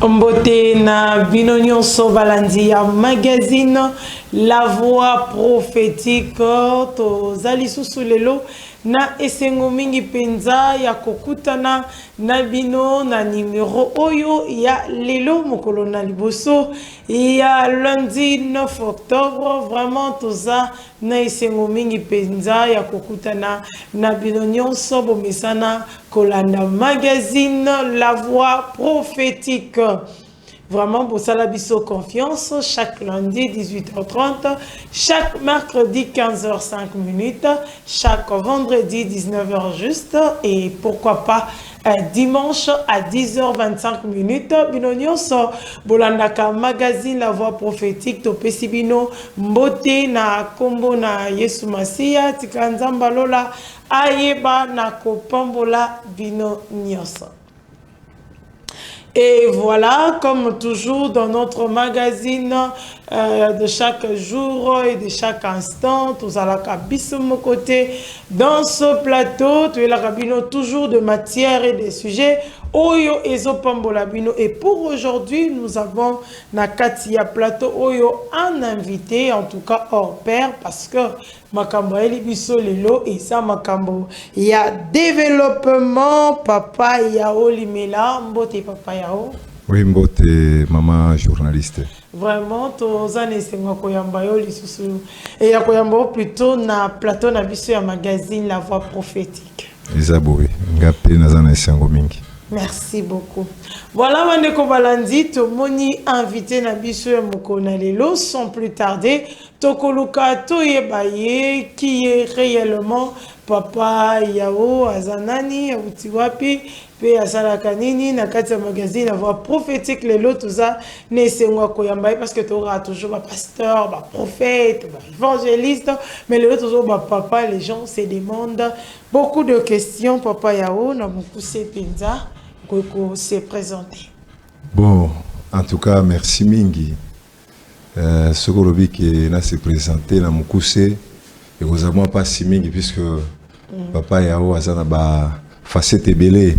Mbote na binonyo so balandi ya magazine La Voix Prophétique to zali susu lelo na esengo mingi penza ya kokutana na bino na numéro oyo ya lelo mokolo na liboso ya lundi 9 octobre vraiment toza na esengo mingi penza ya kokutana na bino nyonso bomesana kolanda magazine La Voix Prophétique. Vraiment, pour ça, la biso confiance, chaque lundi 18h30, chaque mercredi 15h05, chaque vendredi 19h juste, et pourquoi pas dimanche à 10h25. Binonyoso, Bolandaka Magazine La Voix Prophétique, Topesi Bino, Mbote na Kombo na Yesu Masia, Tikanzamba Lola, Ayeba na Kopambola Bino Nyoso. Et voilà, comme toujours dans notre magazine de chaque jour et de chaque instant, tous à la cabine de mon côté, dans ce plateau, tu es la cabine toujours de matière et de sujets. Oyo Ezo Pambolabino. Et pour aujourd'hui, nous avons Nakatia Plateau Oyo un invité, en tout cas hors pair, parce que Makambo Elibiso Lelo et ça Makambo. Il y a développement, Papa Yao Limela, Mbote Papa Yao. Oui, Mbote, maman journaliste. Vraiment, tous années c'est moi koyamba yo lisusu. Et ya koyamba plutôt na plateau na biso ya magazine La Voix Prophétique. Isaboui, ngapé nazana esengo mingi. Merci beaucoup. Voilà, Mandeko Balandi, Tomoni invité Nabiso et Mokona Lelo, sans plus tarder, Tokoluka Toyebaye, qui est réellement Papa Yao Azanani, Autiwapi, Pe Asalakanini, Nakata Magazine, La Voix Prophétique, Lelo, tout ça, Nesengwa Koyambaye, parce que tu auras toujours un pasteur, un prophète, un évangéliste, mais Lelo, toujours papa, les gens se demandent beaucoup de questions, Papa Yao, Namukusé Penza. Se présenter. Bon, en tout cas, merci Mingi. Ce que l'on qui a se présenté dans Mukuse, et vous avez pas si Mingi puisque Papa Yao a ba facette belé.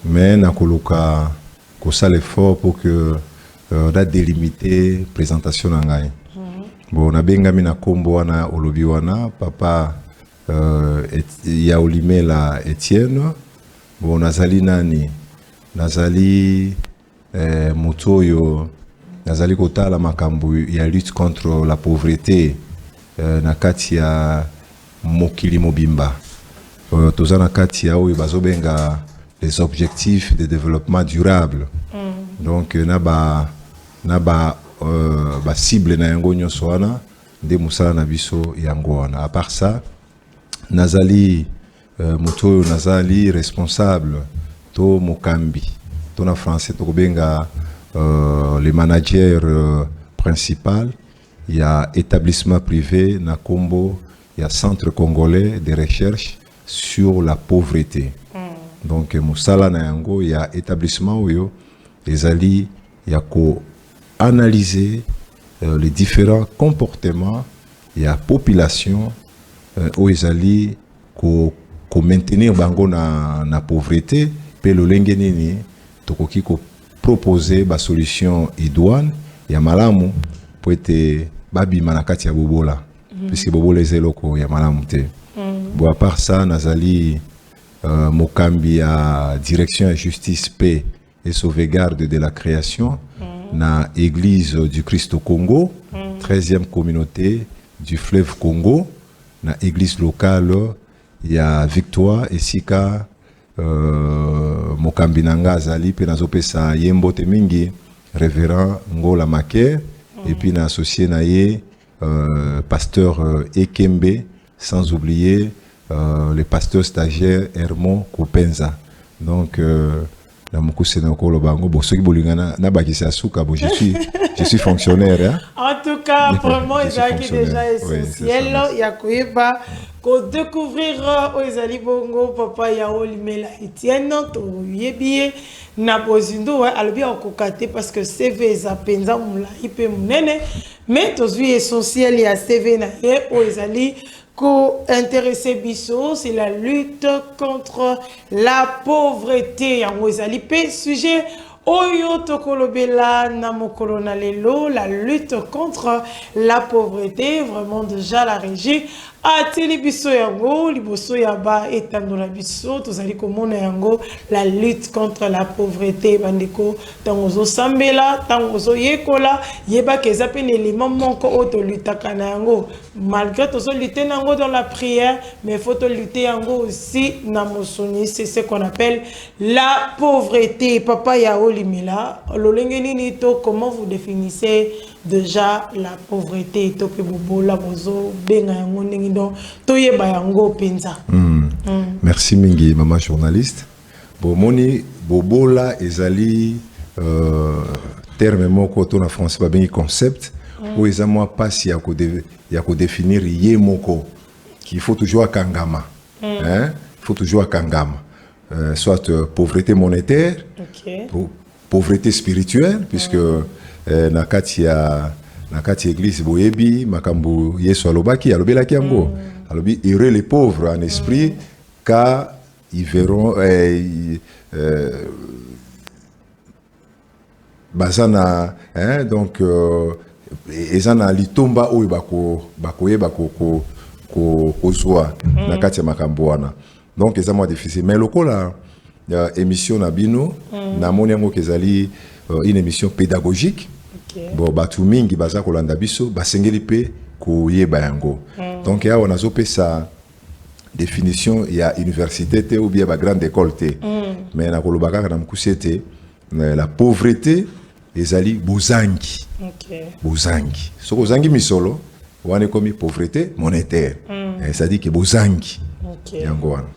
Mais na koluka kosa l'effort pour que la délimiter présentation nangai. Bon, na benga mina kombo wana olobi wana Papa Yao Limela Etienne. Bon, nazali nani nazali motoyo nazali kotala makambo ya lutte contre la pauvreté na kati ya mokili mobimba toza na kati ya oyo bazobenga les objectifs de développement durable. Donc na ba cible na yango nyonso wana nde musala na biso yango wana. À part ça nazali moto nazali responsable to mokambi to na français to benga le manager principal. Il y a établissement privé na Kombo, il y a centre congolais de recherche sur la pauvreté. Donc musala na yango il y a établissement oyo ezali ya ko analyser les différents comportements il y a population ezali ko maintenir bango na pauvreté pe lo lenge nini tokoki ko proposer ba solution idoine ya malamu po ete babima na kati ya bobola puisque bobola ezeloko ya malamu te. Bon, à part ça nazali mokambi ya direction ya justice paix et sauvegarde de la création na église du Christ au Congo, 13e communauté du fleuve Congo, na église locale il y a Victoire et Sika mokambi nanga azali pe nazopesa yembote mingi révérend Ngola Maker et puis na associé na ye pasteur Ekembe, sans oublier le pasteur stagiaire Hermon Kopenza. Donc na mukuse na kolo bango bo soki bolingana na bakisa suka bo je suis fonctionnaire hein? En tout cas vraiment ezaki déjà essentiel ya koyeba ko découvrir ezali bongo Papa Yao Limela Etienne to yebiye na bozindo alobi okokate parce que CV za penza mula ipe munene mais tozui essentiel ya CV na ye ezali ko intéressé biso, c'est la lutte contre la pauvreté. En ezali pe sujet Oyo tokolobela na mokolo na lelo, la lutte contre la pauvreté, vraiment déjà la régie. Ateli biso yango, liboso yaba etandola biso, tozali komona yango, la lutte contre la pauvreté, bandeko, tangozo sambela, tangozo yekola, yeba keza pe n'élément moko auto lutaka na yango. Malgré tozo lutter nango dans la prière, mais faut lutter yango aussi na mosoni, c'est ce qu'on appelle la pauvreté. Papa Yao Limila, lolenge nini to, comment vous définissez déjà la pauvreté? To pe bobola bozo benga yango ndenge donc to yeba yango penza. Merci mingi maman journaliste. Bomoni bobola ezali terme moko to na français ba bengi concept ou eza moi passe ya ko définir ye moko qu'il faut toujours kangama. Hein? Il faut toujours kangama. Soit pauvreté monétaire, pauvreté spirituelle, puisque na kati ya église boyebi makambo Yesu alobaki alobelaki yango alobi heureux les pauvres en esprit car ils verront bazana donc ezana litomba oyo bakoyeba kozwa na kati ya makambo wana. Donc eza moi difficile mais lokola émission na bino na moni yango kezali une émission pédagogique. Bon batu mingi baza kolanda biso basengeli pe koyeba yango. Donc ya on azope sa définition ya université te ou bien ba grande école te. Mais na kolobaka na mkusete la pauvreté ezali bozangi. Bozangi. Soko zangi misolo wane komi pauvreté monétaire. Ça dit que bozangi. Yango wana.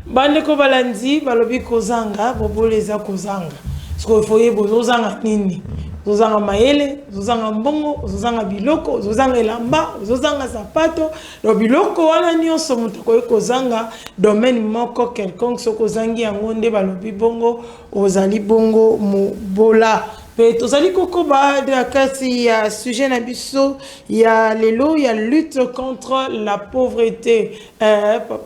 Bandeko balandi balobi kozanga boboleza kozanga. Soko foye bozanga nini? Zozanga maele, zozanga mbongo, zozanga biloko, zozanga elamba, zozanga sapato. Do biloko wana nyonso mutu koyi kozanga domaine moko quelconque soko zangi yango nde balobi bongo ozali bongo mobola. Pe tozali kokoba de akasi ya sujet na biso ya lelo ya lutte contre la pauvreté.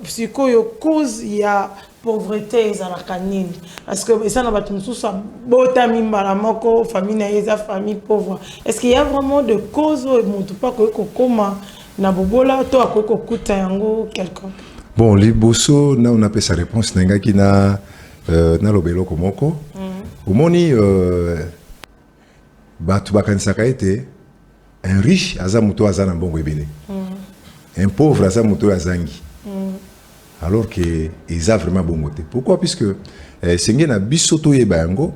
Sikoyo cause ya pauvreté ezalaka nini parce que ça na bato mosusu botami mbala moko famille na eza famille pauvre. Est-ce qu'il y a vraiment de cause oyo motu pa koyi kokoma na bobola to akoyi kokuta yango quelqu'un? Bon liboso na on appelle sa réponse nangaki na lobelo komoko omoni bato bakanisaka ete un riche aza moto aza na mbongo ebele un pauvre aza moto azangi alors que ils ont vraiment bon côté. Pourquoi? Puisque c'est na bisoto yebango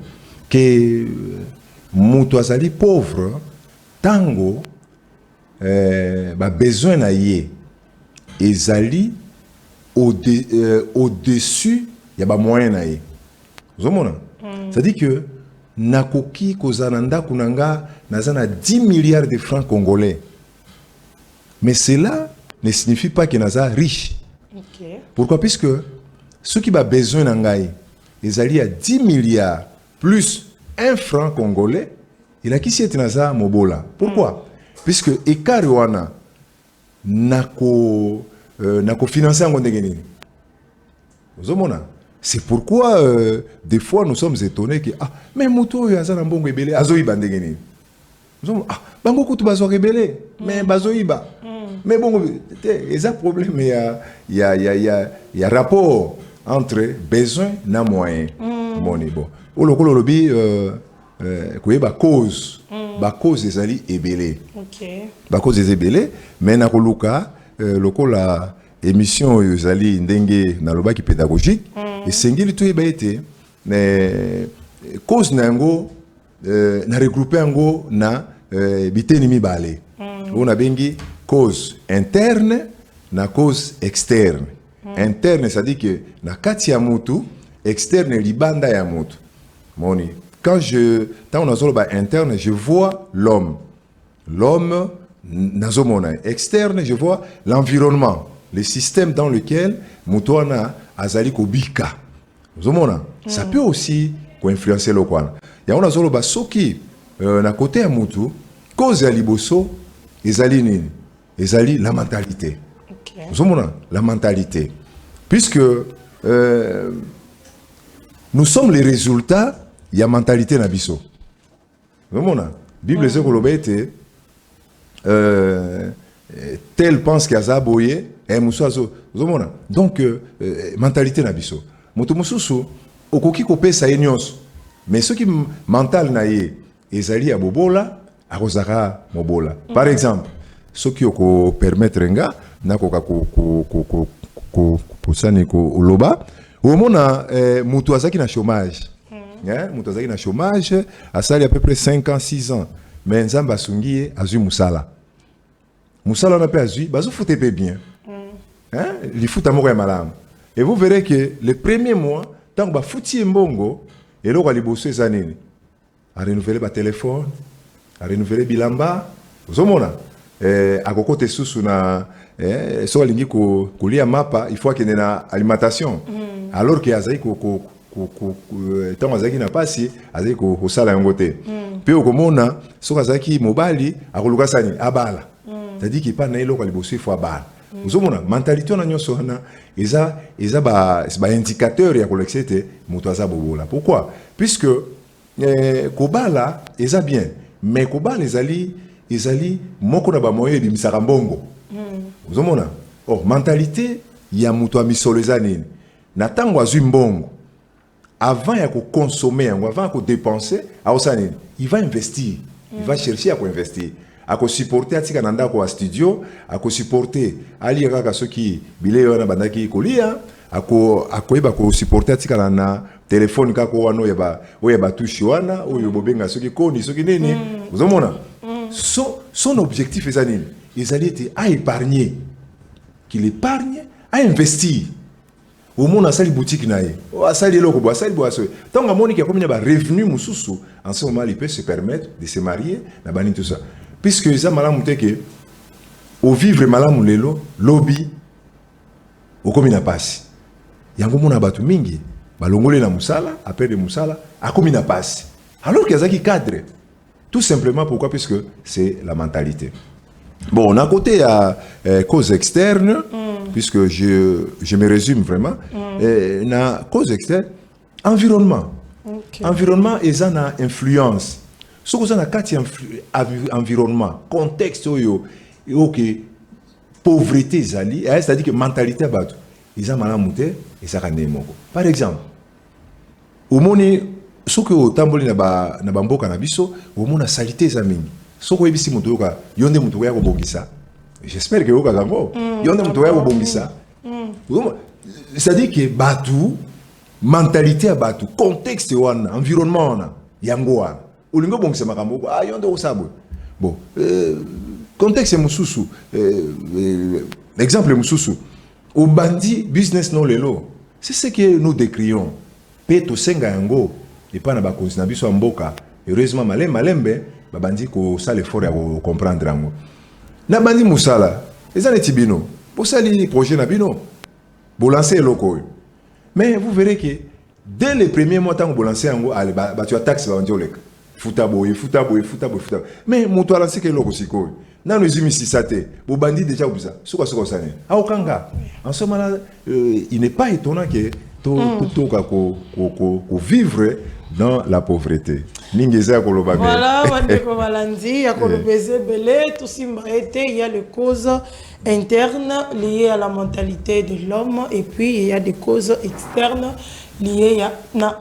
que muto azali pauvre tango ba besoin na ye ezali au-dessus ya ba moyen na ye. Vous voyez? C'est-à-dire que nakoki kozananda kunanga nazana 10 milliards de francs congolais. Mais cela ne signifie pas que naza riche. Pourquoi? Puisque ceux qui ont besoin d'angaï, ils allaient à 10 milliards plus 1 franc congolais, il a qui s'y est naza mobola. Pourquoi? Puisque Ekariwana nako financé en gondegeni. C'est pourquoi des fois nous sommes étonnés que mais moto ya za mbongo ebele azoiba ndengeni. Bango kutu bazo rebelle mais bazoiba. Mais bon, il y a un problème, il y a rapport entre besoin et moyen. Bon. Au lobby, cause des alliés ébélés. La cause des ébélés, mais na koluka, la émission des alliés ndenge na loba qui pédagogique, et sengeli tout ébélé, mais cause nango na regrouper ngo na bitenimi balé. On a bengi cause interne na cause externe. Interne, ça dit que na kati ya mutu, externe libanda ya mutu. Moni, quand on a interne, je vois l'homme. L'homme nazomona. Externe, je vois l'environnement, le système dans lequel mutuana azali kobika. Zomona, ça peut aussi influencer le coin. Ya on a zoloba soki na côté ya mutu, cause ya liboso ezali nini? Ezali la mentalité. La mentalité. Puisque nous sommes les résultats il y a mentalité na biso. Vraiment, Bible c'est que tel pense qu'il y a zaboye et musazo. Donc mentalité na biso. Moto mususu okoki kopesa enyos. Mais ce qui mental na ye ezali ya bobola akozaka mobola. Par exemple, ce qui oko permettre nga na koka ko posani ko loba omona mutu azaki na chômage. Mutu azaki na chômage asali à peu près 5 ans 6 ans. Mais nzamba sungiye azui musala. Musala na pe azui bazo foute pe bien. Li futa moko ya malamu. Et vous verrez que le premier mois tant ba futi mbongo et là, on bossé ça nini. A renouveler ba téléphone, a renouveler bilamba. Vous avez à côté sous na so lingi ko lia mapa, il faut qu'il y ait une alimentation. Alors que azai ko tant azaki na pasi, azai ko sala ngote. Puis au komona, so azaki mobali, a koluka sani abala. C'est-à-dire qu'il pas na ilo ko bossé il faut abala. Vous avez mentalité na nyoso na eza ba indicateur ya kolexete mutu aza bobola. Pourquoi? Puisque kobala eza bien, mais kobala ezali moko na ba moyo di misarambongo. Vous avez or mentalité ya mutu amisolo eza nini? Na tango azui mbongo avant ya ko consommer, avant ya ko dépenser, il va investir, il va chercher à ko investir. À supporter atika nanda ko studio, à supporter ali kaka soki bileo na bandaki kolia, akoyeba ko supporter atika na téléphone kako wano yeba touche wana oyo bobenga soki koni soki nini. Vous avez son objectif est nini? Ils allaient être à épargner, qu'il épargne, à investir. Au monde a sali boutique naïe, a sali loko boa sali boa so. Tant que moni qui a comme ba revenu mususu, en ce moment il peut se permettre de se marier, na bani tout ça. Puisque ils ont malamu teke au vivre malamu lelo lobby au komi na pasi. Yango mona batu mingi balongole na musala après de musala a komi na pasi. Alors qu'il y a qui cadre. Tout simplement pourquoi? Puisque c'est la mentalité. Bon, on a côté à cause externe, puisque je me résume vraiment. Na cause externe, environnement. Okay. Environnement est une influence. Ce que vous avez environnement, contexte, pauvreté, c'est-à-dire que mentalité, ils ont mal et ça par exemple, au monde, ce que vous avez na bambo canabiso, au monde a salité zamini. Ce que vous avez mutoka, yonde mutoya ko bongisa. J'espère que vous avez yonde mutoya ko bongisa. C'est-à-dire que batu mentalité batu, contexte wana, environnement wana, yango wana. Olingo bongisa makambo yonde osabo. Bon, contexte mususu, exemple mususu. Au bandi business non lelo. C'est ce que nous décrions. Peto senga yango et pas na ba konsi na biso mboka. Heureusement malembe ba bandi ko sale fort ya comprendre yango. Na bandi musala, ezana tibino. Pour sali projet na bino. Bo lancer loko. Mais vous verrez que dès les premiers mois tant que vous lancez yango ba tu attaques ba bandi oleka. Futa boy. Mais moto a lancé que loko siko. Na nous imisi sate. Bo bandi déjà obuza. Soka sane. Aokanga. En ce moment-là, il n'est pas étonnant que vivre dans la pauvreté. Voilà, il y a les causes internes liées à la mentalité de l'homme et puis il y a des causes externes liées à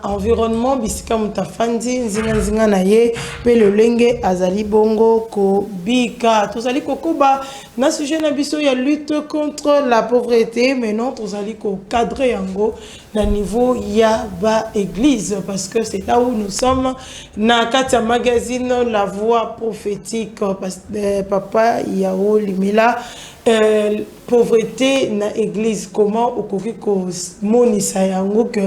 l'environnement. Bisika mutafandi nzinga na ye pe le lenge azali bongo ko bika tozali kokuba na sujet na biso ya lutte contre la pauvreté mais non tozali ko cadrer yango na niveau ya ba église parce que c'est là où nous sommes na katia magazine La Voix prophétique parce que papa yao limela pauvreté na église comment okoki ko monisa yango que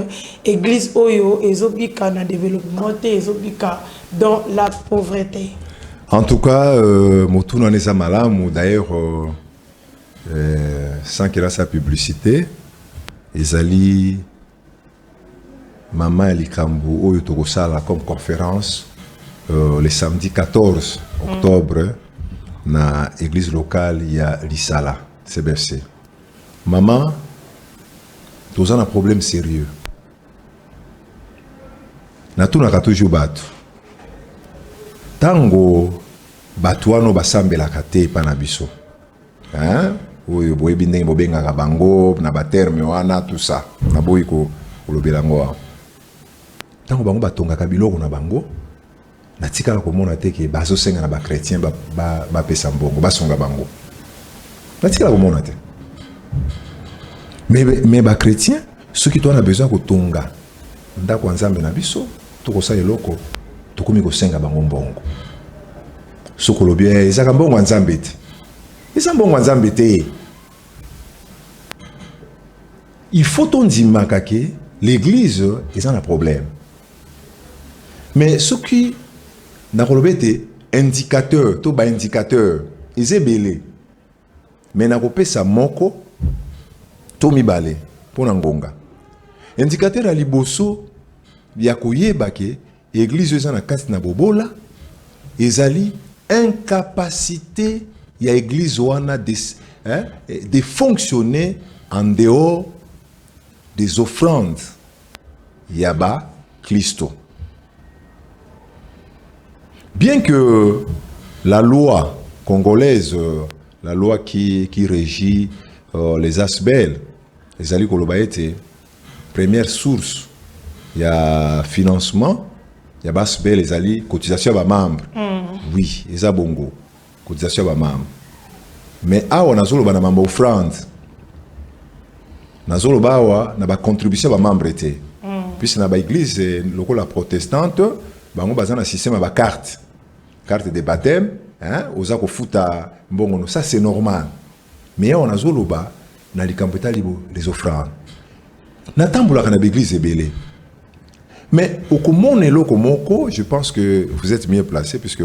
église oyo ezobika na développement te ezobika dans la pauvreté. En tout cas motuna neza malamu d'ailleurs sans qu'il y ait sa publicité ezali Maman Likambu oyo tokosala comme conférence le samedi 14 octobre na église locale ya Lisala CBFC. Maman, tous un problème sérieux. natunaka toujours bato tango bato wana basambelaka te epai na biso oyo boyebi ndenge bobengaka bango na baterme wana tout ça naboyi kolobela yango awa ntango bango batongaka biloko na bango natikala komona te ke bazosenga na bakretien bapesa mbongo basonga bango natikala komona te mais bakretien soki toana besoin kotonga ndako ya nzambe na biso tokosala eloko tokomi kosenga bango mbongo soki olobi ezaka mbongo ya nzambe te eza mbongo ya nzambe te il faut tondimaka ke l'église eza na problème mais soki nakolobi ete indicateur to baindicateur eza ebele mais nakopesa moko to mibale mpo na ngonga indicateur ya liboso ya koyeba ke église eza na kati na bobola ezali incapacité ya église wana de fonctionner en dehors des offrandes ya ba Christo. Bien que la loi congolaise, la loi qui régit les ASBEL, les Ali Kolobaete, première source, il y a financement, il y a ASBEL, les Ali, cotisation à membres. Oui, il y a bongo, cotisation à membres. Mais on a zolo ba mambo offrande. Na zolo ba na ba contribution à membres été. Puis na ba église lokola protestante, bango bazana système ba carte de baptême, hein, ozako futa mbongo, ça c'est normal. Mais on a zolo ba na likampeta libo les offrandes. Na tambola kana église ebele. Mais au komone loko moko, je pense que vous êtes mieux placé puisque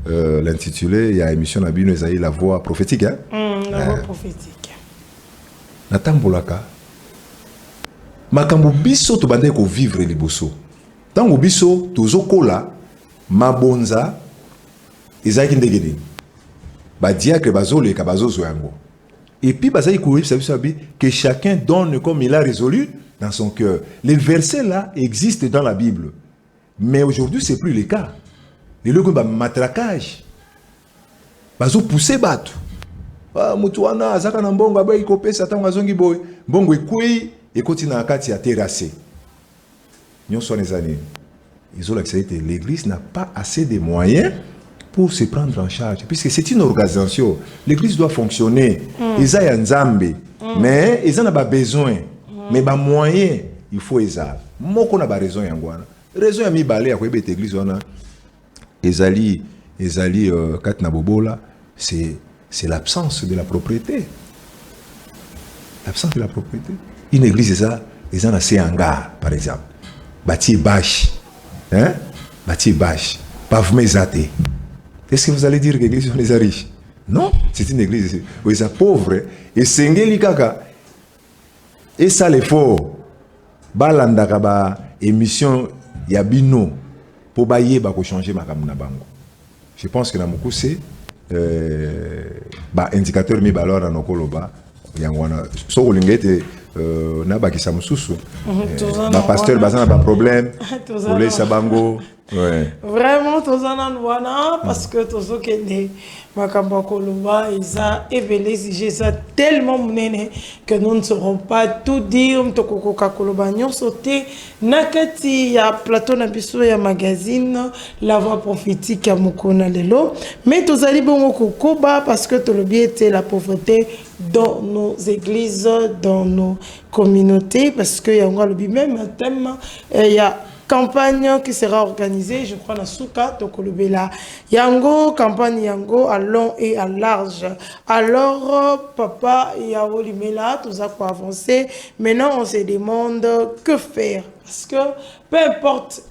l'intitulé, il y a émission na bino ezali la voix prophétique, hein? La voix prophétique. Na tambolaka makambo biso to bande ko vivre liboso. Tango biso tozokola mabonza ezaki ndegede. Ba diacre bazoleka bazozo yango. Et puis bazali ko biso que chacun donne comme il a résolu dans son cœur. Les versets là existent dans la Bible. Mais aujourd'hui, c'est plus le cas. Les gens ont matraquage. Ils ont poussé battu. Ah, mutuana, azaka na mbongo abai kope satan ngazongi boy. Mbongo ekui et continue à kati à terrasser. Nous sommes les années. Ils ont l'accepté. L'église n'a pas assez de moyens pour se prendre en charge. Puisque c'est une organisation. L'église doit fonctionner. Ils ont un zambe. Mais ils n'ont pas besoin. Mais ba moyen il faut ezal moko na ba raison yangwana raison ya mibale ya koyebeta église wana ezali kat na bobola c'est l'absence de la propriété, l'absence de la propriété. Une église eza na se hangar par exemple bâti bâche, hein, bâti bâche pavement zate. Est-ce que vous allez dire que l'église est riche? Non, c'est une église où ils sont pauvres et sengeli kaka. Et ça l'effort, balandaka ba émission yabino pour bailler ba ko changer makamuna bango. Je pense que na mukuse ba indicateur mi balor na nokoloba yangwana so kolingete na ba kisamususu ba pasteur bazana ba problème pour les sabango. Ouais. Vraiment, tous en wana parce que tous au Kenya, Makamba Koloba, Isa, Evelesi, j'ai ça tellement monene que nous ne saurons pas tout dire. Mtoko Koloba, nous sauté. Nakati ya plateau na biso ya magazine, la voix prophétique ya Mukona Lelo. Mais tous allez bon koba parce que tout le bien était la pauvreté dans nos églises, dans nos communautés, parce que y a le même thème, il y a campagne qui sera organisée, je crois, dans Souka, Tokolobela. Yango, campagne Yango, à long et à large. Alors, papa, Yao Limela, tout ça pour avancer. Maintenant, on se demande que faire. Parce que, peu importe,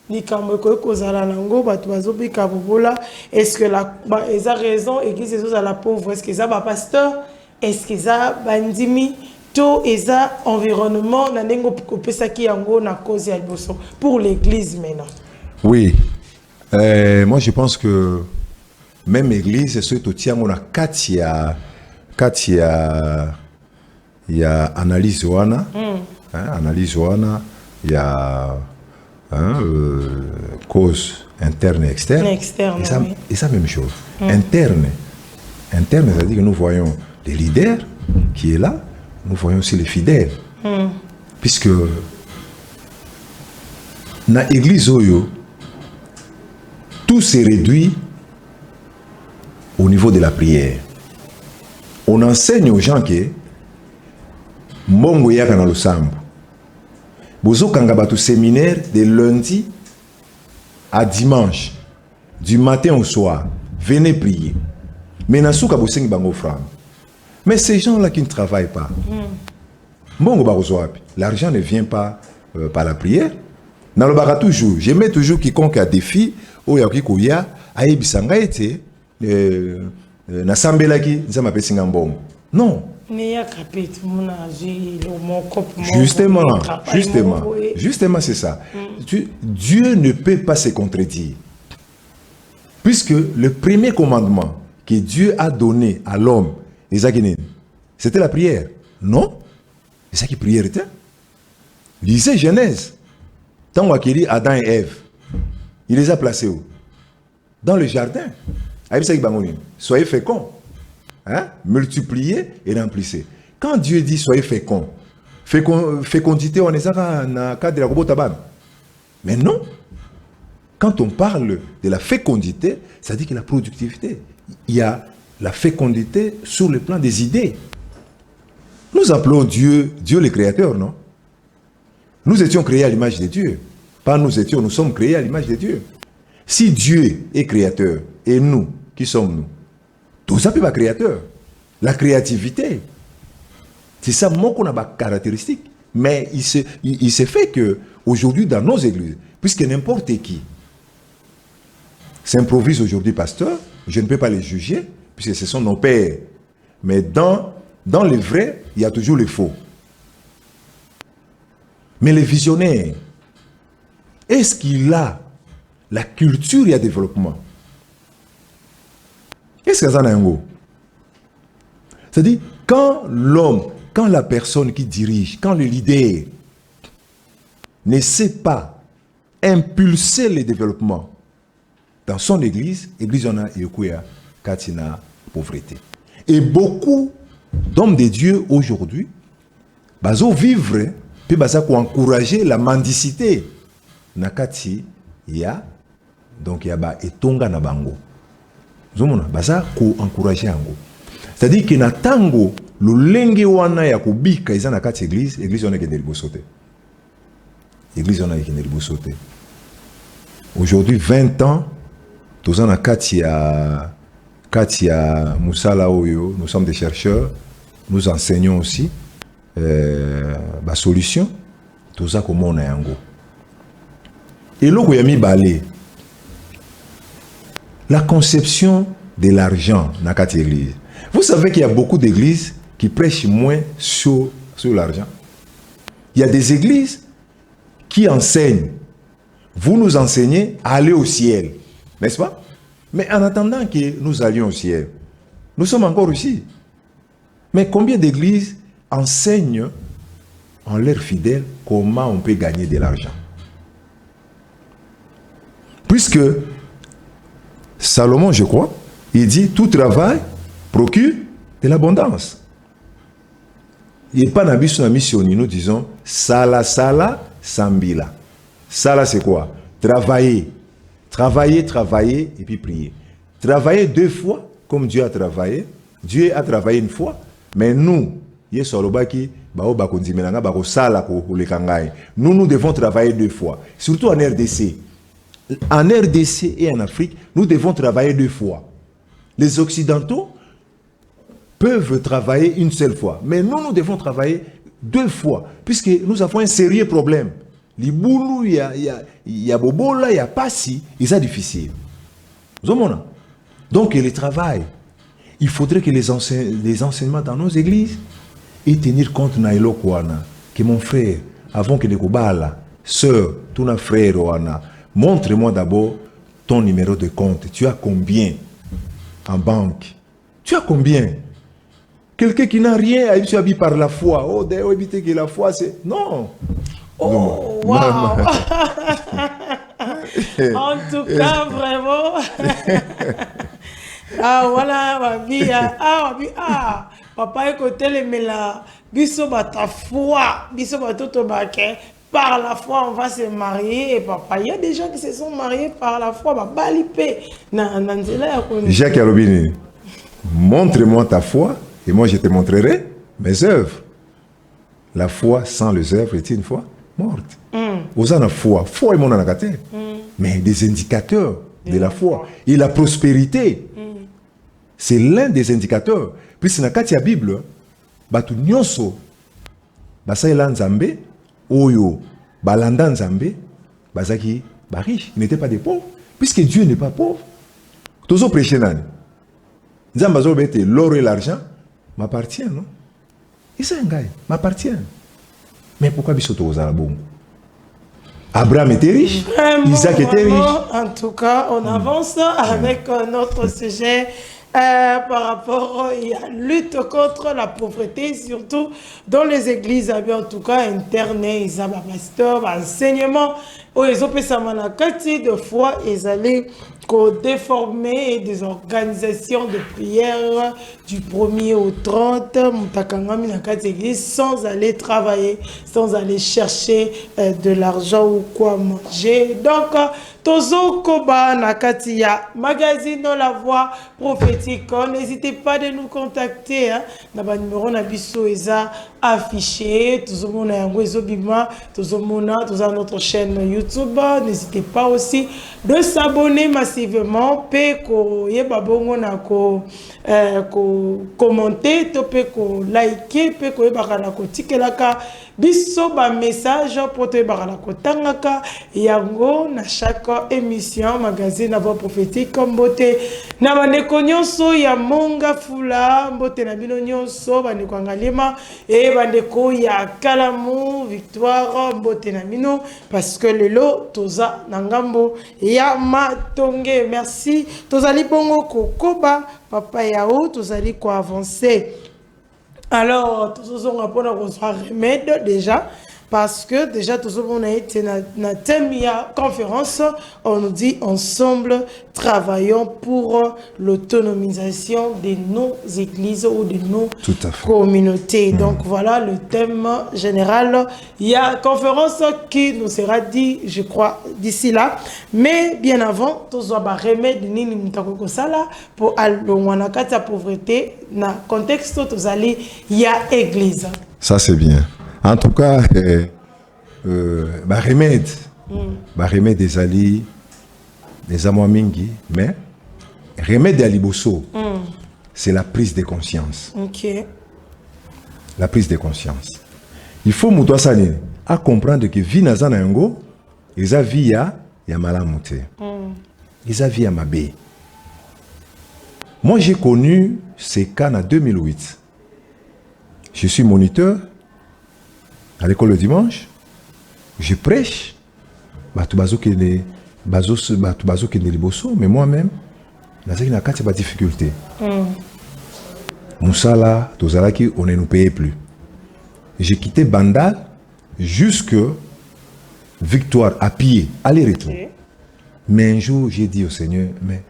est-ce que la raison, église, est la pauvre, est-ce qu'ils ont un pasteur, est-ce qu'ils ont un bandimi, tout est environnement pour l'église maintenant. Oui, moi je pense que même l'église, c'est tout tient on a il y a analyse wana, analyse wana, il y a cause interne et externe. Externe, oui. Et ça, même chose. Interne, c'est-à-dire que nous voyons les leaders qui est là, nous voyons aussi les fidèles. Puisque dans l'église, tout se réduit au niveau de la prière. On enseigne aux gens que Mbongo yaka na losambo. Bozo kanga batu séminaire de lundi à dimanche, du matin au soir. Venez prier. Mais nasuka bosengi bango offrande. Mais ces gens-là qui ne travaillent pas, Mbongo barozo api. L'argent ne vient pas par la prière. Dans le bara toujours, je mets toujours quiconque a défi, oya kikoya, aibisanga ete, na sambelaki, nzama pesinga mbongo. Non. Justement, c'est ça. Dieu ne peut pas se contredire. Puisque le premier commandement que Dieu a donné à l'homme, c'était la prière. Non? C'est ça qui prière était. Lisez Genèse. Tant qu'il dit Adam et Ève, il les a placés où? Dans le jardin. Soyez féconds. Hein? Multipliez et remplissez. Quand Dieu dit soyez féconds, fécondité, on est dans le cadre de la robot taban. Mais non. Quand on parle de la fécondité, ça dit que la productivité, il y a la fécondité sur le plan des idées. Nous appelons Dieu le créateur, non? Nous étions créés à l'image de Dieu. Pas nous sommes créés à l'image de Dieu. Si Dieu est créateur, et nous, qui sommes-nous? Tout ça peut être créateur. La créativité, c'est ça qu'on a des caractéristiques. Mais il se fait que aujourd'hui dans nos églises, puisque n'importe qui s'improvise aujourd'hui pasteur, je ne peux pas les juger, puisque ce sont nos pères. Mais dans le vrai, il y a toujours le faux. Mais les visionnaires, est-ce qu'il a la culture et le développement? Qu'est-ce que ça a un mot? C'est-à-dire, quand l'homme, quand la personne qui dirige, quand le leader ne sait pas impulser le développement dans son église, l'église on a yokuya katina pauvreté. Et beaucoup d'hommes de Dieu aujourd'hui, bazo vivre, puis baza encourager la mendicité. Nakati ya donc ya ba etonga na bango. Zomona baza ko encourager ango. C'est-à-dire que na tango lolenge wana ya kubika eza na kati église on a kende libosote. Église on a kende libosote. Aujourd'hui 20 ans tous en a kati ya musala oyo, nous sommes des chercheurs, nous enseignons aussi ba solution tous a comment on a yango. Et là, il y a mis balé. La conception de l'argent dans cette église. Vous savez qu'il y a beaucoup d'églises qui prêchent moins sur l'argent. Il y a des églises qui enseignent. Vous nous enseignez à aller au ciel. N'est-ce pas? Mais en attendant que nous allions au ciel, nous sommes encore ici. Mais combien d'églises enseignent en leurs fidèles comment on peut gagner de l'argent? Puisque Salomon, je crois, il dit tout travail procure de l'abondance. Il n'est pas dans la mission, nous disons sala sambila. Sala c'est quoi? Travailler. Travailler et puis prier. Travailler 2 fois comme Dieu a travaillé. Dieu a travaillé 1 fois, mais nous, nous devons travailler 2 fois, surtout en RDC. En RDC et en Afrique, nous devons travailler 2 fois. Les Occidentaux peuvent travailler 1 seule fois, mais nous devons travailler 2 fois, puisque nous avons un sérieux problème. Les boulous, il y a bobola, il y a pas si, et ça difficile. Donc, le travail, il faudrait que les enseignements dans nos églises et tenir compte nailo kwana que mon frère, avant que les kubala, sœur, tout nos frère wana. Montre-moi d'abord ton numéro de compte. Tu as combien en banque? Tu as combien? Quelqu'un qui n'a rien habitué par la foi. Oh, éviter que la foi, c'est... Non. Oh, wow. En tout cas, vraiment. Ah, voilà, ma vie. Ah, papa, écoutez, les mélas. Biso bata foi. Biso batoto baké. Par la foi, on va se marier. Et papa, il y a des gens qui se sont mariés par la foi. Bah, balipé. Jacques Alobini, montre-moi ta foi et moi je te montrerai mes œuvres. La foi sans les œuvres est une foi morte. Vous avez la foi. Foi est mon anagate. Mais des indicateurs de la foi. Et la prospérité, c'est l'un des indicateurs. Puis c'est dans la Bible, batu nyonso, basa ela nzambe, oyo, balanda nzambe, basaki, riche, ils n'étaient pas des pauvres. Puisque Dieu n'est pas pauvre. Tozo prêcher nani. Nzambe azo bete l'or et l'argent m'appartient, non? Et ça m'appartient. Mais pourquoi bisoto aux Arabons? Abraham était riche, Isaac était riche. En tout cas, on avance avec notre sujet par rapport à la lutte contre la pauvreté, surtout dans les églises, en tout cas internes, ils ont un pasteur, un enseignement, où ils ont fait ça de fois, ils allaient déformer des organisations de prière du 1er au 30 sans aller travailler, sans aller chercher de l'argent ou quoi manger. Donc, Tozo Koba Nakatia, magazine La Voix prophétique. N'hésitez pas de nous contacter. Naba numéro Nabiso Eza affiché. Tozo Mona Yango Bima. Tozo Mona, Tozo notre chaîne YouTube. N'hésitez pas aussi de s'abonner massivement. Peko Yebabongo Nako commenter, Topeko liker, Peko Yebakanako Tikelaka. Biso ba message pour te baranako tangaka yango na chaque émission magazine La Voix prophétique comme beauté na bandeko nyonso ya monga fula mbote na bino nyonso bandeko ngalema et bandeko ya kalamu victoire mbote na bino parce que lelo toza na ngambo ya matonge. Merci tozali bongo kokoba papa yao tozali ko avancer. Alors, tous on répond à remède déjà, parce que déjà, tous on a été dans thème conférence, on nous dit ensemble, travaillons pour l'autonomisation de nos églises ou de nos communautés. Donc voilà le thème général. Il y a une conférence qui nous sera dit, je crois, d'ici là. Mais bien avant, tous on a remède pour la pauvreté, dans le contexte où il y a église. Ça c'est bien. En tout cas, remède des alliés, des amoamingi, mais remède à liboso, c'est la prise de conscience. Ok. La prise de conscience. Il faut à comprendre que vie na zanango, ils a vie ya malamute. Ils a vie ya mabe. Moi j'ai connu ces cas en 2008. Je suis moniteur à l'école le dimanche. Je prêche. Mais moi-même, j'ai une difficulté. Moussala, Tozalaki, on ne nous payait plus. J'ai quitté Bandal jusque Victoire à pied, aller-retour. Mais un jour, j'ai dit au Seigneur, mais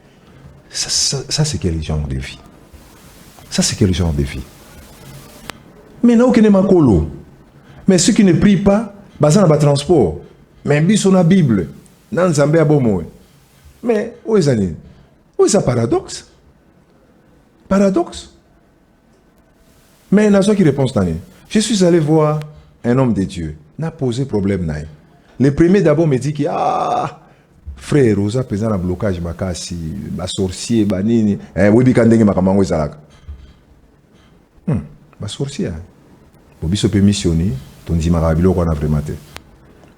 ça c'est quel genre de vie? Ça c'est quel genre de vie? Mais non, aucun makolo. Mais ceux qui ne prient pas, bazan na transport. Mais biso na Bible, nan Zambé a bomo. Mais où est-ce ça paradoxe? Paradoxe. Mais n'a qui réponse tani. Je suis allé voir un homme de Dieu, n'a posé problème naï. Le premier d'abord me dit que frère, Rosa pesant un blocage makasi, ba sorcier, ba nini, oui bikandenge makamango zalaka. Ba sorcier. Obiso pe missionner. Je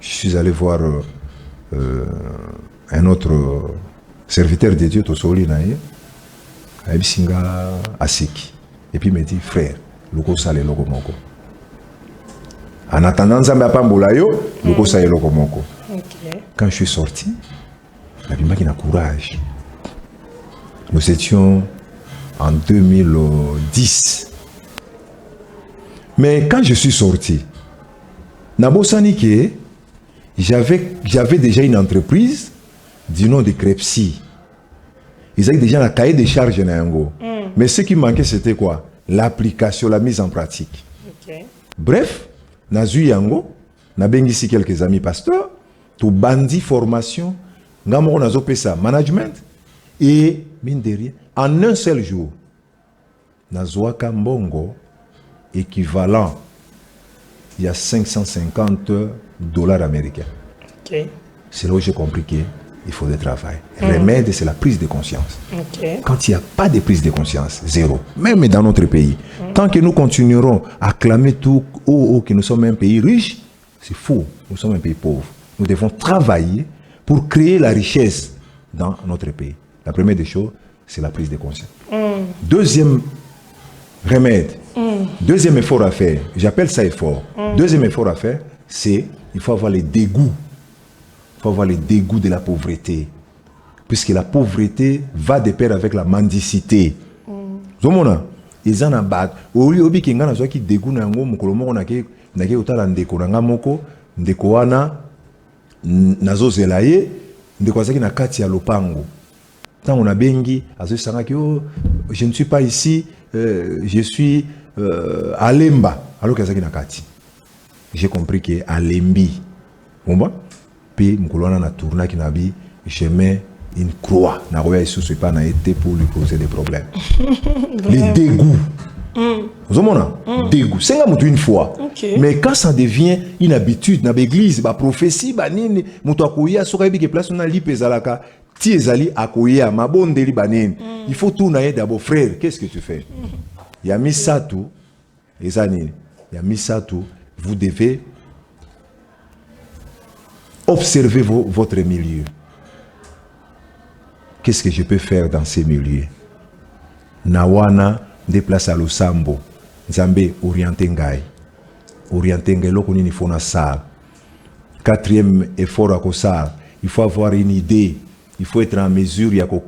suis allé voir un autre serviteur de Dieu, Tosoli Naye, Abisinga Asiki. Et puis il me dit, frère, loko sale loko moko. En attendant, Zamba Pambolayo, loko sale loko moko. Quand je suis sorti, la bimba qui n'a courage. Nous étions en 2010. Mais quand je suis sorti, Nabosani que j'avais déjà une entreprise du nom de Crepsi. Ils avaient déjà un cahier de charges. Mais ce qui manquait, c'était quoi? L'application, la mise en pratique. Okay. Bref, nazu yango, na bengisi quelques amis pasteurs, tout bandi formation, ngamoro nazo pesa management, et mine de rien, en un seul jour, nazoaka mbongo équivalent il y a $550 américains. Okay. C'est là où j'ai compris qu'il faut du travail. Remède, c'est la prise de conscience. Okay. Quand il n'y a pas de prise de conscience, zéro. Même dans notre pays. Tant que nous continuerons à clamer tout haut que nous sommes un pays riche, c'est faux. Nous sommes un pays pauvre. Nous devons travailler pour créer la richesse dans notre pays. La première des choses, c'est la prise de conscience. Deuxième remède, deuxième effort à faire, j'appelle ça effort. Deuxième effort à faire, c'est il faut avoir les dégoûts. Il faut avoir les dégoûts de la pauvreté. Puisque la pauvreté va de pair avec la mendicité. Zomona, ils en abattent. Obi ki ngana zo ki dégoût na ngo mukolo moko na ke otala ndeko na ngamoko, ndeko wana nazo zelaye, ndeko azaki na kati ya lopango. Tant on a bengi, azo sanga ki je ne suis pas ici, je suis à Lemba, alors que azaki na kati. J'ai compris que à Lembi. Bon puis mkolona na tourna qui nabi, je mets une croix na roya ici c'est pas na été pour lui poser des problèmes. Les dégoûts. Vous avez dégoût. C'est une fois. Okay. Mais quand ça devient une habitude, dans l'église, la prophétie, il faut tout d'abord, frère, qu'est-ce que tu fais? Il y a mis ça tout, les années, il y a mis ça tout, vous devez observer votre milieu. Qu'est-ce que je peux faire dans ces milieux? Nawana déplace à l'Osambo, Nzambe orienté ngai loko nini fona sal. Quatrième effort à kosal, il faut avoir une idée, il faut être en mesure ya ko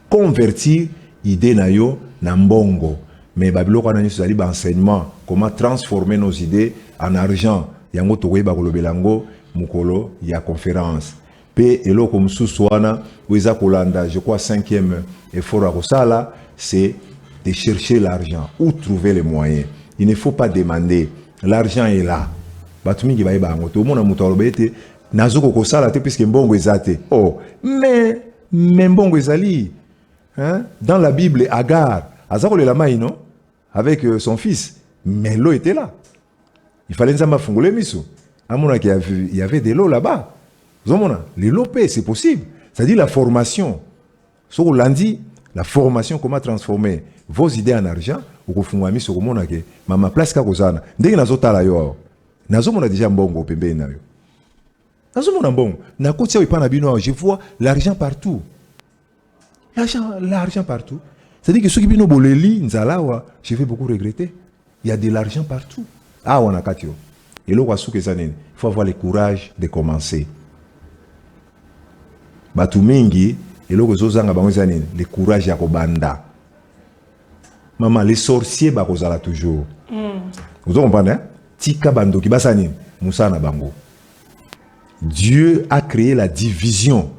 convertir idée na yo na mbongo. Mais babiloko na nyuso ali ba enseignement, comment transformer nos idées en argent. Yango tokoye ba kolobelango mukolo ya conférence. Pe eloko mususu wana weza kolanda, je crois 5e effort à kosala, c'est de chercher l'argent, où trouver les moyens. Il ne faut pas demander. L'argent est là. Batumiki ba iba ngoto mona muto alobete nazoko kosala te puisque mbongo ezate. Oh, mais mbongo ezali. Hein? Dans la Bible, Agar, azako le lama non avec son fils, mais l'eau était là. Il fallait nzamba fungole miso. Amona qu'il y avait de l'eau là-bas. Zomona, les lopé, c'est possible. C'est-à-dire la formation. Sur lundi, la formation, comment transformer vos idées en argent, ou fungami sur mon ake, ma place ka kozana. Ndenge nazota la yo. Nazomona déjà mbongo pembe na yo. Nazomona mbongo. Na koti ya ipana bino, je vois l'argent partout. L'argent partout. C'est-à-dire que ceux qui bino boleli nzalawa, je vais beaucoup regretter. Il y a de l'argent partout. Ah, on a katio. Et là, il faut avoir le courage de commencer. Batumingi, et là, le courage ya kobanda. Maman, les sorciers bakozala toujours. Vous comprenez? Tika bando ki basani, Moussa na bango. Dieu a créé la division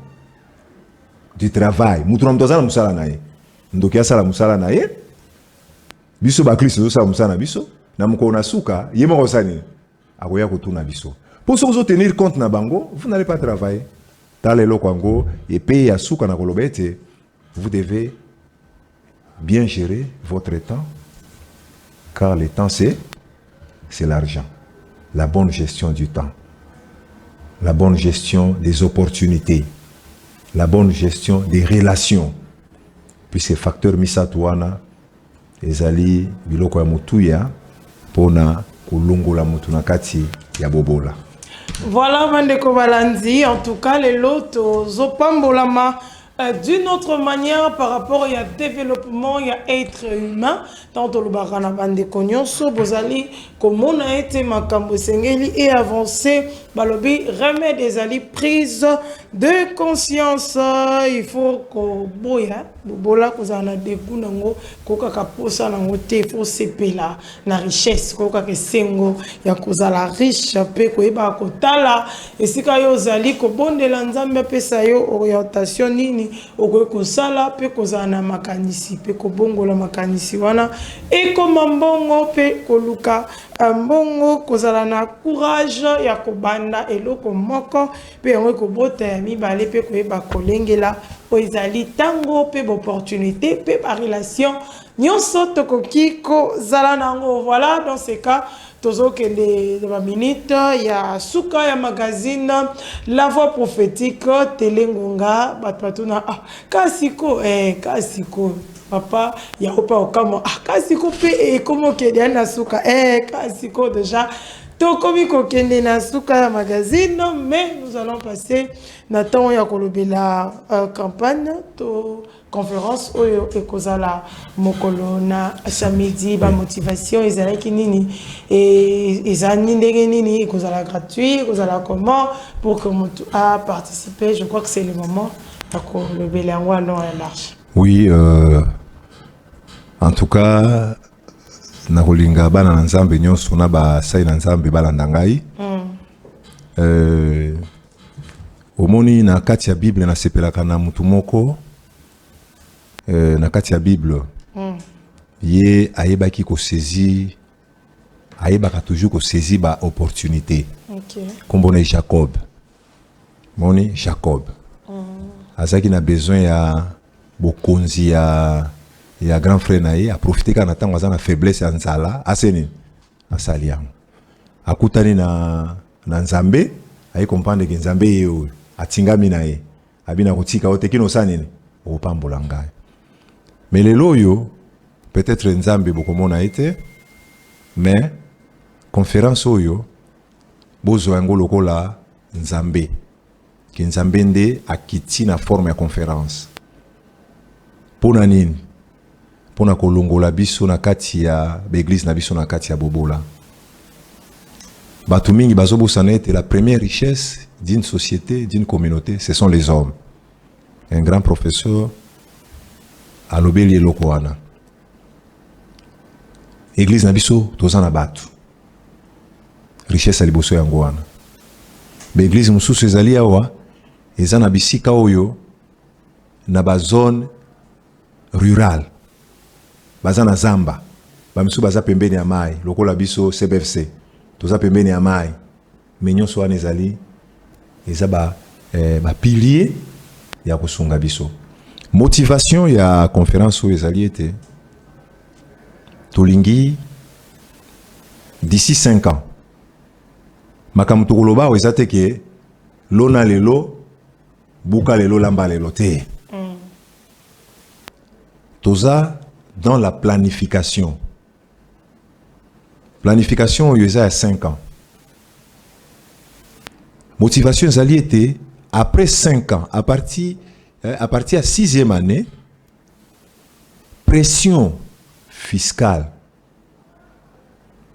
du travail. Moutouna mtozala musala nae. Ndokia sala musala nae. Biso bakristo sala musala biso. Na mukona suka, yema kosani. Akoya kotuna biso. Pour ceux qui tenir compte na bango, vous n'allez pas travailler. Tale lo kwango et payer asuka na kolobete. Vous devez bien gérer votre temps, car le temps c'est l'argent. La bonne gestion du temps, la bonne gestion des opportunités, la bonne gestion des relations. Puis ces facteurs misatuana, ezali biloko ya mutuya pona kulungola mutu na kati ya bobola. Voilà, Bandeko Balandi, en tout cas, les lots, Zopambolama, d'une autre manière par rapport au développement, il y a être humain. Tant le barana bande konyonso, bozali, comme on a été makambo sengeli et avancé, balobi, remet des alliés prise de conscience. Il faut que boya, bola, que ça na dégoût nango, koka kaposa nango te, faut sepela, na richesse, koka ke sengo, ya koza la riche, pe ko eba kotala, et si kayo zali, ko bonde lanzambe pesa yo orientation nini, okoki kosala pe kozala na makanisi pe kobongola makanisi wana ekoma mbongo pe koluka mbongo kozala na courage ya kobanda eloko moko pe yango ekobota ya mibale pe koyeba kolengela oyo ezali ntango pe baopportunité pe barelation nyonso tokoki kozala nango. Voilà, dans ce cas tozo que les minutes ya suka ya magazine La Voix Prophétique telengonga batpatuna kasiko kasiko papa ya opa okamo kasiko pe comment que na suka kasiko déjà tokomi kokende na suka ya magazine, mais nous allons passer na temps ya kolobela campagne to conférence oyo ekozala mokolo na samedi ba motivation ezalaki nini et ezani ndenge nini ekozala gratuit ekozala comment pour que mutu a participer. Je crois que c'est le moment ya kolobela yango à long et large. Oui, en tout cas na kolinga bana na nzambe nyonso na ba sai na nzambe balanda ngai omoni na kati ya Bible na sepelaka na mutu moko na kati ya Bible ye ayebaki ko saisir ayebaka toujours ko saisir ba opportunité. OK. Comme on Jacob. Moni Jacob. Azaki na besoin ya bokonzi ya grand frère na ye a profiter kana tango azana faiblesse ya nzala aseni asaliam. Akutani na nzambe ayi comprendre que nzambe ye atingami na ye abina kotika otekino sanene opambola ngai. Mais les loyo, peut-être nzambe bokomona été, mais conférence oyo, bozo yango lokola nzambe. Ki nzambe nde akiti na forme ya conférence. Pona nini? Pona kolongola biso na kati ya l'église na biso na kati ya bobola. Batu mingi bazobosana ete la première richesse d'une société, d'une communauté, ce sont les hommes. Un grand professeur alobeli eloko wana. Église na biso tozana batu. Richesse aliboso yango wana. Be église mususu ezali awa ezana bisika oyo na ba zone rurale. Bazana zamba. Ba misu baza pembeni ya mai, lokola biso CBFC. Toza pembeni ya mai. Menyonso wana ezali ezaba ba pilier ya kosunga biso. Motivation ya conférence où ezali été tolingi d'ici 5 ans makamutu koloba ezate ke lona lelo buka lelo lamba lelo te toza dans la planification oyo eza ya 5 ans. Motivation ezali été après 5 ans à partir à 6e année, pression fiscale.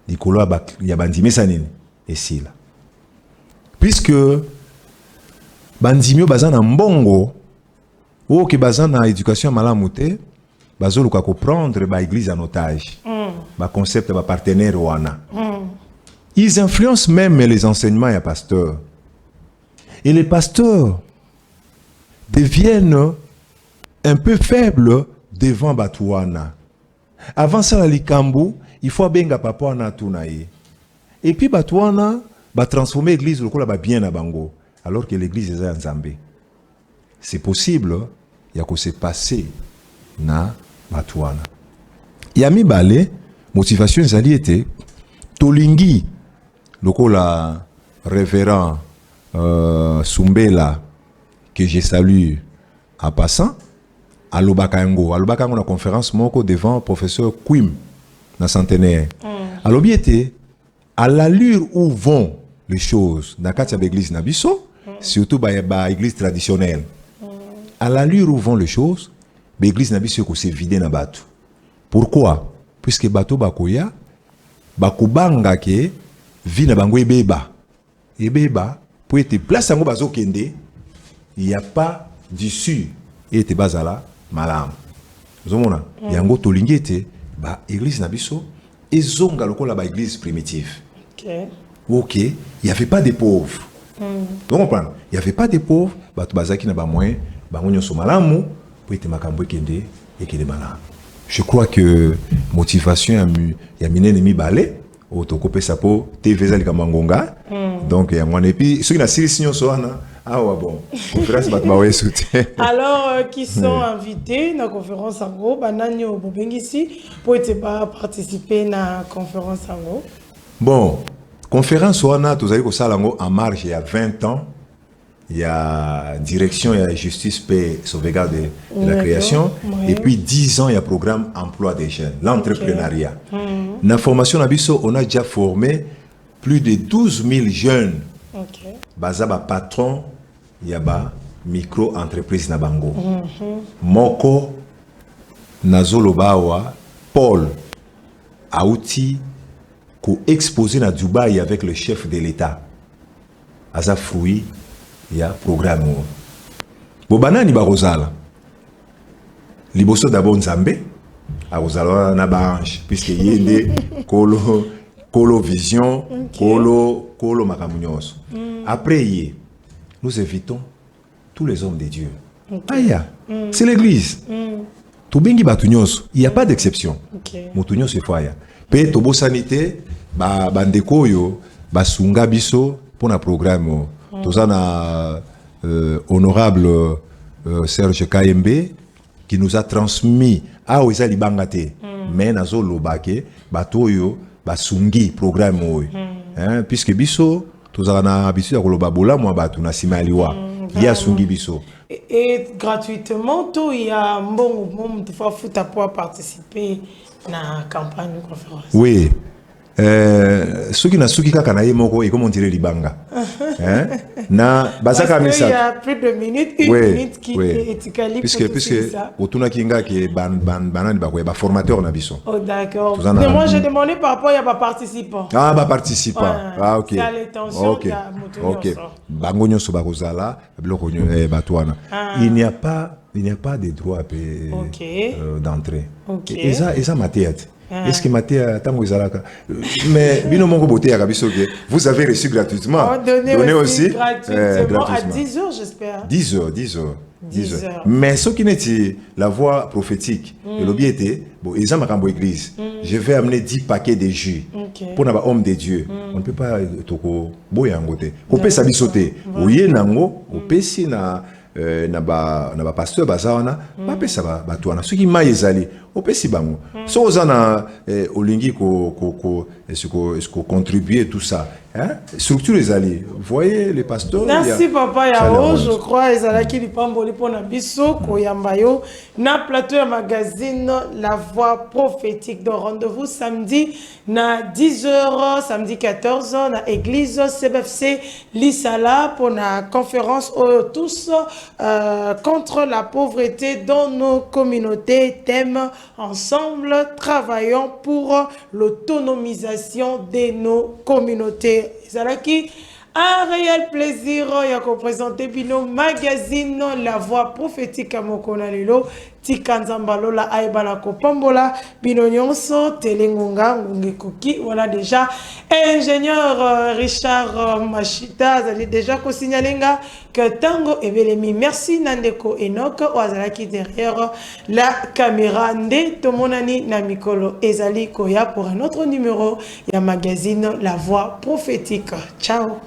Nikolo ya bandimi sanini esila. Puisque bandimio bazana mbongo ou que bazana éducation malamu te bazoluka ko prendre ba église en otage. Ba concept ba partenaire wana. Ils influencent même les enseignements ya pasteurs. Et les pasteurs deviennent un peu faibles devant Batouana. Avant ça, la likambu, il faut benga papa na tunaye. Et puis Batouana va transformer l'église le bien à Bango, alors que l'église est en Zambé. C'est possible, il y a que c'est passé na Batouana. Yami Balé, motivation zali était Tolingi, le révérend Sumbela, que je salue en passant, à Lobakango. À Lobakango, la conférence moko devant professeur Quim, dans centenaire. À l'objet à l'allure où vont les choses, dans l'église Nabiso, surtout dans l'église traditionnelle. à l'allure où vont les choses, l'église n'a pas se vider na batu. Pourquoi? Puisque bato bakoya, bakubanga ke vi na bango ebeba. Ebeba, pour être place en bazo kende, il n'y a pas d'issue. Et te bazala malam. Zomona, yango tolingete, ba église na biso, ezonga lokola ba église primitive. Ok, il n'y avait pas de pauvres. Donc on prend, il n'y avait pas de pauvres, bato bazaki na ba moyen, bango nyonso malamu, pour être makambo kende et kende malam. Je crois que motivation ya minene mi balé au tokope sapo TV zali kamangonga. Donc ya mwana epi ceux qui na siri signon soana ah ouais bon conférence bat ba soutien. Alors qui sont invités dans la conférence en gros banani au bobengisi pour être participer na conférence en gros. Bon, conférence soana tozali ko sala ngo en marge il y a 20 ans. Il y a direction, il y a justice, paix, sauvegarde de la création. Oui. Et puis 10 ans, il y a programme emploi des jeunes, l'entrepreneuriat. Dans la formation Nabiso, on a déjà formé plus de 12 000 jeunes. Bazaba patron, il y a micro-entreprise Nabango. Moko, Nazolobawa, Paul, Aouti, qui exposé à Dubaï avec le chef de l'État. Aza fruit. Il y a un programme. Bobana ni barozala. Liboso d'abord Nzambe. A rozala na bange. Puisque yende kolo vision, kolo makamunyos. Après nous invitons tous les hommes de Dieu. Aya, c'est l'église. Tout bengi batunyos. Il n'y a pas d'exception. Motunyos se foya. Pe tobo sanité, bandeko yo, basunga biso pour un programme. Tous un honorable Serge KMB qui nous a transmis à Oizali Bangate, mais nazo lobake, batoyo, basungi programme puisque biso, tous en a habitué à kolobabola moi batu na simaliwa, ya sungi biso. Et gratuitement, tout il y a un bon moment de fois faut pouvoir participer à la campagne de conférence. Oui. Suki na suki kaka na ye moko et comment tirer libanga na bazaka misa. Il y a plus de minutes, une minute qui est éticali puisque otuna kinga ke banani ba formateur na biso. Oh d'accord. Mais moi j'ai demandé par rapport il y a pas participants. Ah ba participants. Ah OK. C'est à l'intention OK. OK. Bango nyonso ba kozala biloko batwana. Il n'y a pas de droit d'entrée. OK. Et ça ma tête. Est-ce que Mathia tango izalaka mais bino mongo boté ya kabiso que vous avez reçu gratuitement. Donné aussi gratuitement à 10 heures j'espère. 10 heures. Mais ce qui n'est la voix prophétique et l'objet bon ils ont makambo église. Je vais amener 10 paquets de jus pour n'aba homme de Dieu. On ne peut pas toko boyangote. Ko pesa bisoté. Oye nango, o pesi na na pasteur bazawana ba pesa ba tuana ce qui maïzali au pesi bango so ozana olingi est-ce que contribuer tout ça hein structure ezali voyez les pasteurs. Merci papa Yao, je crois ezalaki lipamboli pona biso koyamba yo na plateau ya magazine La Voix prophétique. Donc rendez-vous samedi na 10h, samedi 14h na église CBFC Lisala pour la conférence tous contre la pauvreté dans nos communautés. Thème ensemble travaillons pour l'autonomisation de nos communautés. Zalaki, un réel plaisir de présenter Bino magazine La Voix prophétique à Mokona Lelo. Tikanzambalo la aibala kopambola bino nyonso telengonga ngekuki voilà déjà ingénieur Richard Machita allez déjà ko signalenga que tango ebelemi merci Nandeko Enoch ozalaki derrière la caméra nde tomonani na mikolo ezali koya pour un autre numéro ya magazine La Voix prophétique. Ciao.